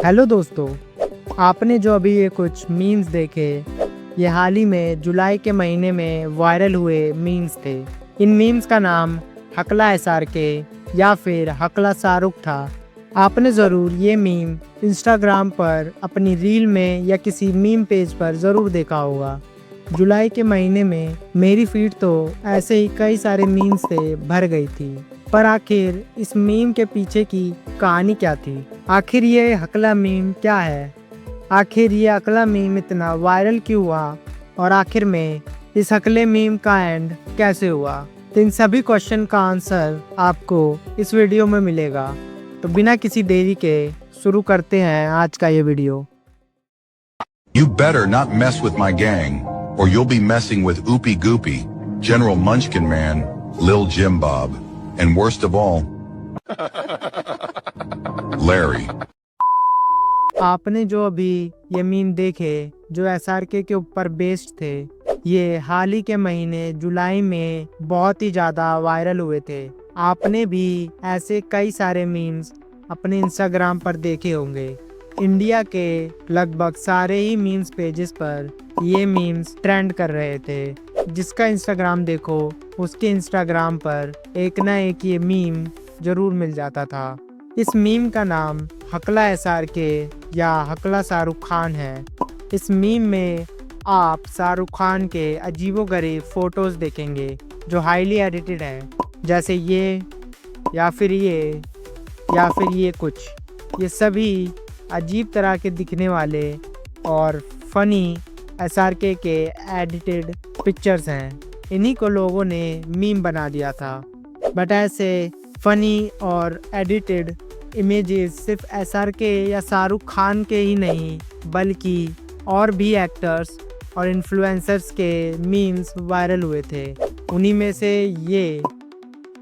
Hello दोस्तों, आपने जो अभी ये कुछ मीम्स देखे, ये हाल ही में जुलाई के महीने में वायरल हुए मीम्स थे। इन मीम्स का नाम हकला SRK या फिर हकला शाहरुख था। आपने ज़रूर ये मीम इंस्टाग्राम पर अपनी रील में या किसी मीम पेज पर ज़रूर देखा होगा। जुलाई के महीने में मेरी फीड तो ऐसे ही कई सारे मीम्स से भर गई थी। पर आखिर इस मीम के पीछे की कहानी क्या थी? आखिर ये हकला मीम क्या है? आखिर ये हकला मीम इतना वायरल क्यों हुआ? और आखिर में इस हकले मीम का एंड कैसे हुआ? तो इन सभी क्वेश्चन का आंसर आपको इस वीडियो में मिलेगा। तो बिना किसी देरी के शुरू करते हैं आज का ये video. You better not mess with my gang, or you'll be messing with Oopie Goopy, General Munchkin Man, Lil Jim Bob, and worst of all, Larry. आपने जो अभी ये मीम देखे जो SRK के ऊपर बेस्ड थे, ये हाल ही के महीने जुलाई में बहुत ही ज़्यादा वायरल हुए थे। आपने भी ऐसे कई सारे मीम्स अपने इंस्टाग्राम पर देखे होंगे। इंडिया के लगभग सारे ही मीम्स पेजेस पर ये मीम्स ट्रेंड कर रहे थे। जिसका इंस्टाग्राम देखो उसके इंस्टाग्राम पर एक ना एक ये मीम जरूर मिल जाता था। इस मीम का नाम हकला SRK या हकला शाहरुख खान है। इस मीम में आप शाहरुख खान के अजीबोगरीब फोटोज देखेंगे जो हाईली एडिटेड हैं, जैसे ये या फिर ये कुछ। ये सभी अजीब तरह के दिखने वाले और फनी SRK के एडिटेड पिक्चर्स हैं। इन्हीं को लोगों ने मीम बना दिया था। बट ऐसे फनी और एडिटेड इमेजेस सिर्फ SRK या शाहरुख खान के ही नहीं बल्कि और भी एक्टर्स और इन्फ्लुएंसर्स के मीम्स वायरल हुए थे। उन्हीं में से ये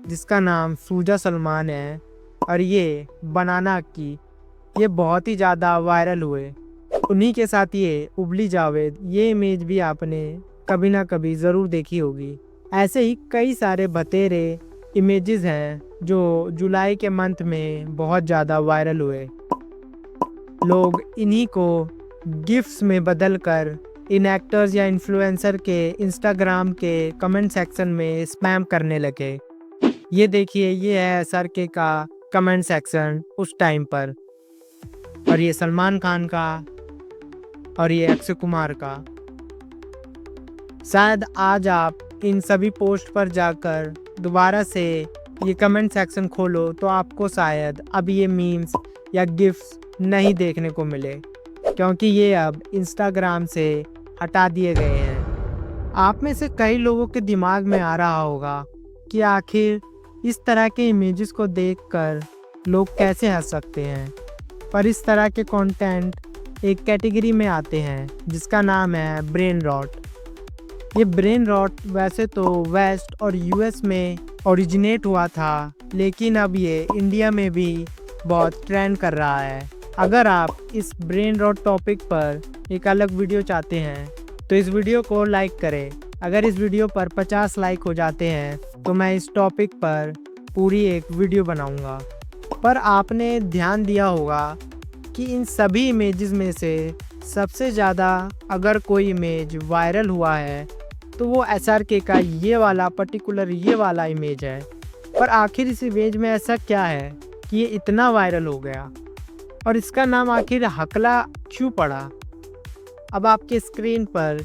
जिसका नाम सूजा सलमान है और ये बनाना की, ये बहुत ही ज़्यादा वायरल हुए। उन्हीं के साथ ये उबली जावेद, ये इमेज भी आपने कभी ना कभी ज़रूर देखी होगी। ऐसे ही कई सारे बतेरे इमेजेस हैं जो जुलाई के मंथ में बहुत ज़्यादा वायरल हुए। लोग इन्हीं को गिफ्ट्स में बदलकर इन एक्टर्स या इन्फ्लुएंसर के इंस्टाग्राम के कमेंट सेक्शन में स्पैम करने लगे। ये देखिए, ये है SRK का कमेंट सेक्शन उस टाइम पर, और ये सलमान खान का और ये अक्षय कुमार का। शायद आज आप इन सभी पोस्ट पर जाकर दोबारा से ये कमेंट सेक्शन खोलो तो आपको शायद अब ये मीम्स या गिफ्ट्स नहीं देखने को मिले, क्योंकि ये अब इंस्टाग्राम से हटा दिए गए हैं। आप में से कई लोगों के दिमाग में आ रहा होगा कि आखिर इस तरह के इमेजेस को देखकर लोग कैसे हंस सकते हैं। पर इस तरह के कंटेंट एक कैटेगरी में आते हैं जिसका नाम है ब्रेन रॉट। ये ब्रेन रॉट वैसे तो वेस्ट और US में ओरिजिनेट हुआ था, लेकिन अब ये इंडिया में भी बहुत ट्रेंड कर रहा है। अगर आप इस ब्रेन रॉट टॉपिक पर एक अलग वीडियो चाहते हैं तो इस वीडियो को लाइक करें। अगर इस वीडियो पर 50 लाइक हो जाते हैं तो मैं इस टॉपिक पर पूरी एक वीडियो बनाऊंगा। पर आपने ध्यान दिया होगा कि इन सभी इमेजेस में से सबसे ज़्यादा अगर कोई इमेज वायरल हुआ है तो वो SRK का ये वाला पर्टिकुलर ये वाला इमेज है। पर आखिर इस इमेज में ऐसा क्या है कि ये इतना वायरल हो गया और इसका नाम आखिर हकला क्यों पड़ा? अब आपके स्क्रीन पर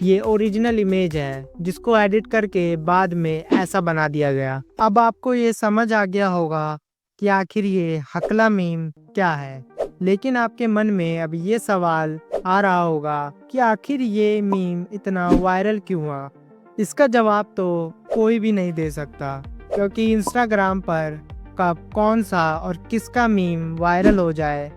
ये ओरिजिनल इमेज है जिसको एडिट करके बाद में ऐसा बना दिया गया। अब आपको ये समझ आ गया होगा कि आखिर ये हकला मीम क्या है। लेकिन आपके मन में अब ये सवाल आ रहा होगा कि आखिर ये मीम इतना वायरल क्यों हुआ? इसका जवाब तो कोई भी नहीं दे सकता, क्योंकि इंस्टाग्राम पर कब कौन सा और किसका मीम वायरल हो जाए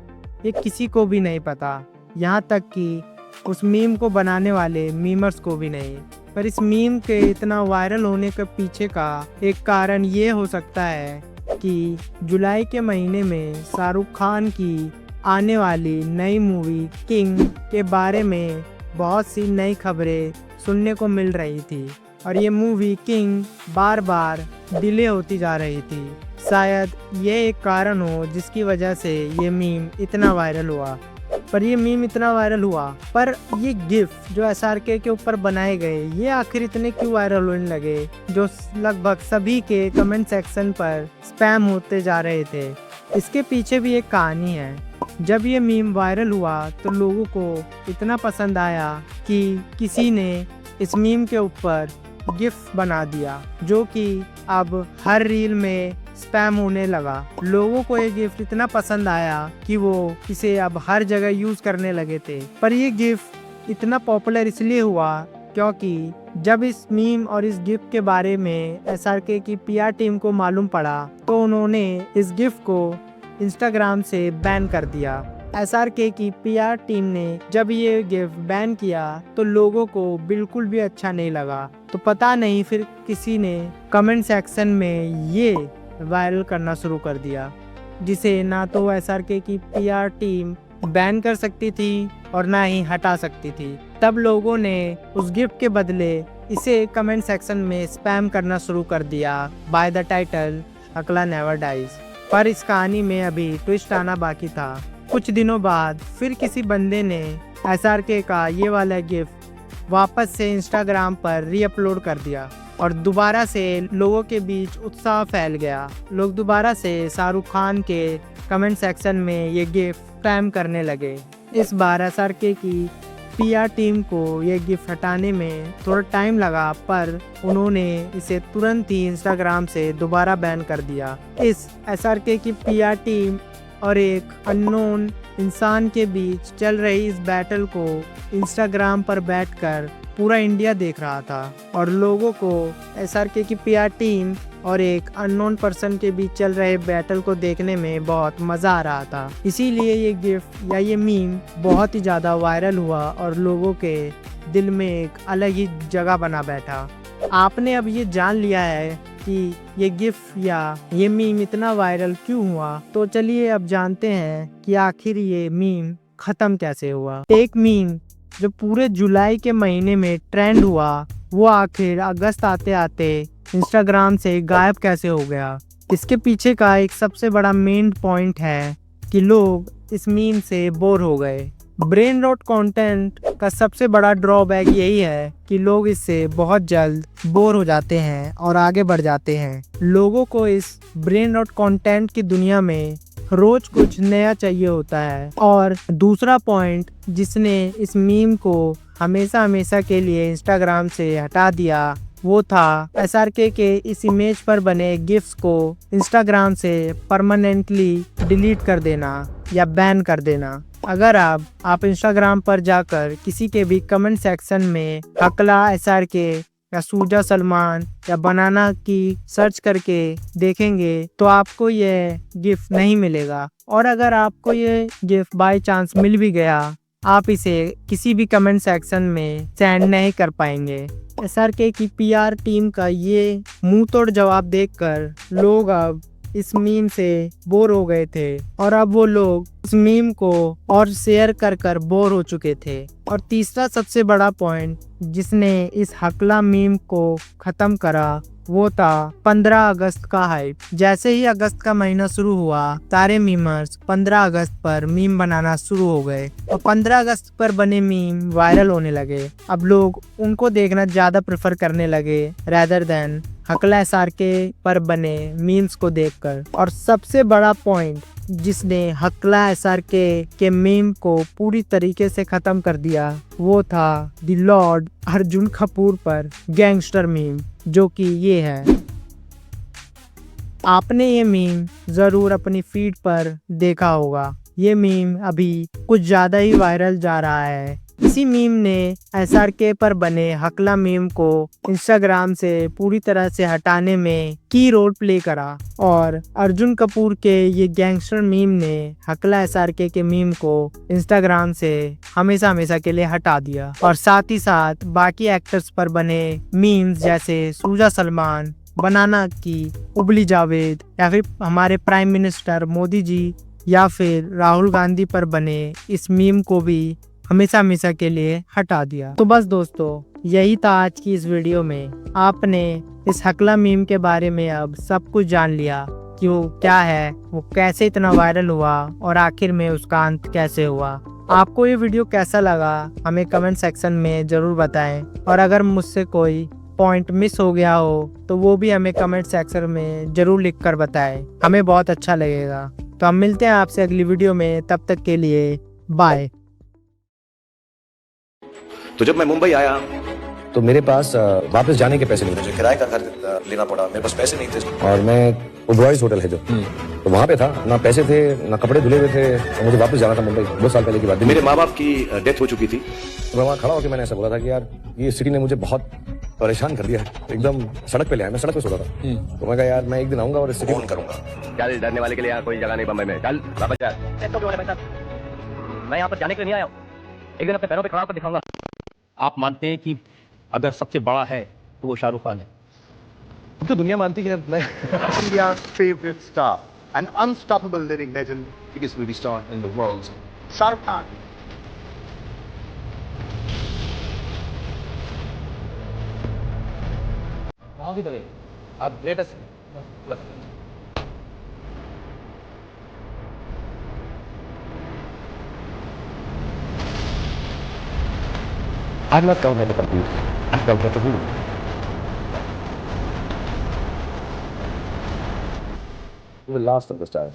ये किसी को भी नहीं पता, यहाँ तक कि उस मीम को बनाने वाले मीमर्स को भी नहीं। पर इस मीम के इतना वायरल होने के पीछे का एक कारण ये हो सकता है कि जुलाई के महीने में शाहरुख खान की आने वाली नई मूवी किंग के बारे में बहुत सी नई खबरें सुनने को मिल रही थी और ये मूवी किंग बार बार डिले होती जा रही थी। शायद ये एक कारण हो जिसकी वजह से ये मीम इतना वायरल हुआ। पर ये मीम इतना वायरल हुआ, पर ये गिफ जो SRK के ऊपर बनाए गए ये आखिर इतने क्यों वायरल होने लगे, जो लगभग सभी के कमेंट सेक्शन पर स्पैम होते जा रहे थे। इसके पीछे भी एक कहानी है। जब ये मीम वायरल हुआ तो लोगों को इतना पसंद आया कि किसी ने इस मीम के ऊपर गिफ्ट बना दिया, जो कि अब हर रील में स्पैम होने लगा। लोगों को ये गिफ्ट इतना पसंद आया कि वो इसे अब हर जगह यूज करने लगे थे। पर ये गिफ्ट इतना पॉपुलर इसलिए हुआ क्योंकि जब इस मीम और इस गिफ्ट के बारे में SRK की PR टीम को मालूम पड़ा तो उन्होंने इस गिफ्ट को इंस्टाग्राम से बैन कर दिया। SRK की PR टीम ने जब ये गिफ्ट बैन किया तो लोगों को बिल्कुल भी अच्छा नहीं लगा। तो पता नहीं फिर किसी ने कमेंट सेक्शन में ये वायरल करना शुरू कर दिया, जिसे ना तो SRK की PR टीम बैन कर सकती थी और ना ही हटा सकती थी। तब लोगों ने उस गिफ्ट के बदले इसे कमेंट सेक्शन में स्पैम करना शुरू कर दिया by the title Hakla never dies. पर इस कहानी में अभी ट्विस्ट आना बाकी था। कुछ दिनों बाद फिर किसी बंदे ने SRK का ये वाला गिफ्ट वापस से इंस्टाग्राम पर रीअपलोड कर दिया और दोबारा से लोगों के बीच उत्साह फैल गया। लोग दोबारा से शाहरुख खान के कमेंट सेक्शन में ये गिफ्ट स्पैम करने लगे। इस बार SRK की PR टीम को ये गिफ्ट हटाने में थोड़ा टाइम लगा, पर उन्होंने इसे तुरंत ही इंस्टाग्राम से दोबारा बैन कर दिया। इस SRK की PR टीम और एक अननोन इंसान के बीच चल रही इस बैटल को इंस्टाग्राम पर बैठकर पूरा इंडिया देख रहा था और लोगों को SRK की PR टीम और एक अननोन पर्सन के बीच चल रहे बैटल को देखने में बहुत मज़ा आ रहा था। इसीलिए ये गिफ्ट या ये मीम बहुत ही ज़्यादा वायरल हुआ और लोगों के दिल में एक अलग ही जगह बना बैठा। आपने अब ये जान लिया है कि ये गिफ्ट या ये मीम इतना वायरल क्यों हुआ, तो चलिए अब जानते हैं कि आखिर ये मीम ख़त्म कैसे हुआ। एक मीम जो पूरे जुलाई के महीने में ट्रेंड हुआ वो आखिर अगस्त आते आते इंस्टाग्राम से गायब कैसे हो गया। इसके पीछे का एक सबसे बड़ा मेन पॉइंट है कि लोग इस मीम से बोर हो गए। ब्रेन रॉट कंटेंट का सबसे बड़ा ड्रॉबैक यही है कि लोग इससे बहुत जल्द बोर हो जाते हैं और आगे बढ़ जाते हैं। लोगों को इस ब्रेन रॉट कंटेंट की दुनिया में रोज कुछ नया चाहिए होता है। और दूसरा पॉइंट जिसने इस मीम को हमेशा हमेशा के लिए इंस्टाग्राम से हटा दिया वो था SRK के इस इमेज पर बने गिफ्ट्स को इंस्टाग्राम से परमानेंटली डिलीट कर देना या बैन कर देना। अगर आप इंस्टाग्राम पर जाकर किसी के भी कमेंट सेक्शन में हकला SRK या सूजा सलमान या बनाना की सर्च करके देखेंगे तो आपको ये गिफ्ट नहीं मिलेगा। और अगर आपको ये गिफ्ट बाय चांस मिल भी गया, आप इसे किसी भी कमेंट सेक्शन में सेंड नहीं कर पाएंगे। SRK की PR टीम का ये मुंह तोड़ जवाब देखकर लोग अब इस मीम से बोर हो गए थे और अब वो लोग इस मीम को और शेयर कर कर बोर हो चुके थे। और तीसरा सबसे बड़ा पॉइंट जिसने इस हकला मीम को खत्म करा वो था 15 अगस्त का हाइप। जैसे ही अगस्त का महीना शुरू हुआ सारे मीमर्स 15 अगस्त पर मीम बनाना शुरू हो गए और 15 अगस्त पर बने मीम वायरल होने लगे। अब लोग उनको देखना ज्यादा प्रेफर करने लगे रेदर देन हकला SRK पर बने मीम्स को देखकर। और सबसे बड़ा पॉइंट जिसने हकला SRK के मीम को पूरी तरीके से खत्म कर दिया वो था द लॉर्ड अर्जुन कपूर पर गैंगस्टर मीम, जो कि ये है। आपने ये मीम जरूर अपनी फीड पर देखा होगा। ये मीम अभी कुछ ज्यादा ही वायरल जा रहा है। इसी मीम ने SRK पर बने हकला मीम को इंस्टाग्राम से पूरी तरह से हटाने में की रोल प्ले करा और अर्जुन कपूर के ये गैंगस्टर मीम ने हकला SRK के मीम को इंस्टाग्राम से हमेशा हमेशा के लिए हटा दिया। और साथ ही साथ बाकी एक्टर्स पर बने मीम्स जैसे सूजा सलमान, बनाना की उबली जावेद या फिर हमारे प्राइम मिनिस्टर मोदी जी या फिर राहुल गांधी पर बने इस मीम को भी हमेशा हमेशा के लिए हटा दिया। तो बस दोस्तों यही था आज की इस वीडियो में। आपने इस हकला मीम के बारे में अब सब कुछ जान लिया। क्यों, क्या है, वो कैसे इतना वायरल हुआ और आखिर में उसका अंत कैसे हुआ। आपको ये वीडियो कैसा लगा हमें कमेंट सेक्शन में ज़रूर बताएं, और अगर मुझसे कोई पॉइंट मिस हो गया हो तो वो भी हमें कमेंट सेक्शन में ज़रूर लिख कर बताएं, हमें बहुत अच्छा लगेगा। तो हम मिलते हैं आपसे अगली वीडियो में, तब तक के लिए बाय। तो जब मैं मुंबई आया तो मेरे पास वापस जाने के पैसे नहीं थे। मुझे किराए का घर लेना पड़ा, मेरे पास पैसे नहीं थे। और मैं ओबरॉयज होटल है जो, तो वहाँ पे था, ना पैसे थे ना कपड़े धुले हुए थे, और मुझे वापस जाना था मुंबई। 2 साल पहले की बात। मेरे माँ बाप की डेथ हो चुकी थी। तो मैं वहाँ खड़ा होकर मैंने ऐसा बोला था कि यार ये सिटी ने मुझे बहुत परेशान कर दिया है, एकदम सड़क पे ले आया। मैं सड़क पे सोता था, तो मैं कहा यार मैं एक दिन आऊंगा और इस सिटी को करूंगा। चल, डरने वाले के लिए यहाँ कोई जगह नहीं बम्बई में। चल वापस जा। तो क्यों है भाई साहब? मैं यहाँ पर जाने के लिए नहीं आया हूँ। एक दिन अपने पैरों पे खड़ा होकर दिखाऊंगा। आप मानते हैं कि अगर सबसे बड़ा है तो वो शाहरुख खान है? तो दुनिया मानती है मैं India's favorite star, an unstoppable living legend, biggest movie star in the world, Shah Rukh Khan. आप greatest I'm not down at the computer. I'm down at the room. The last of the stars.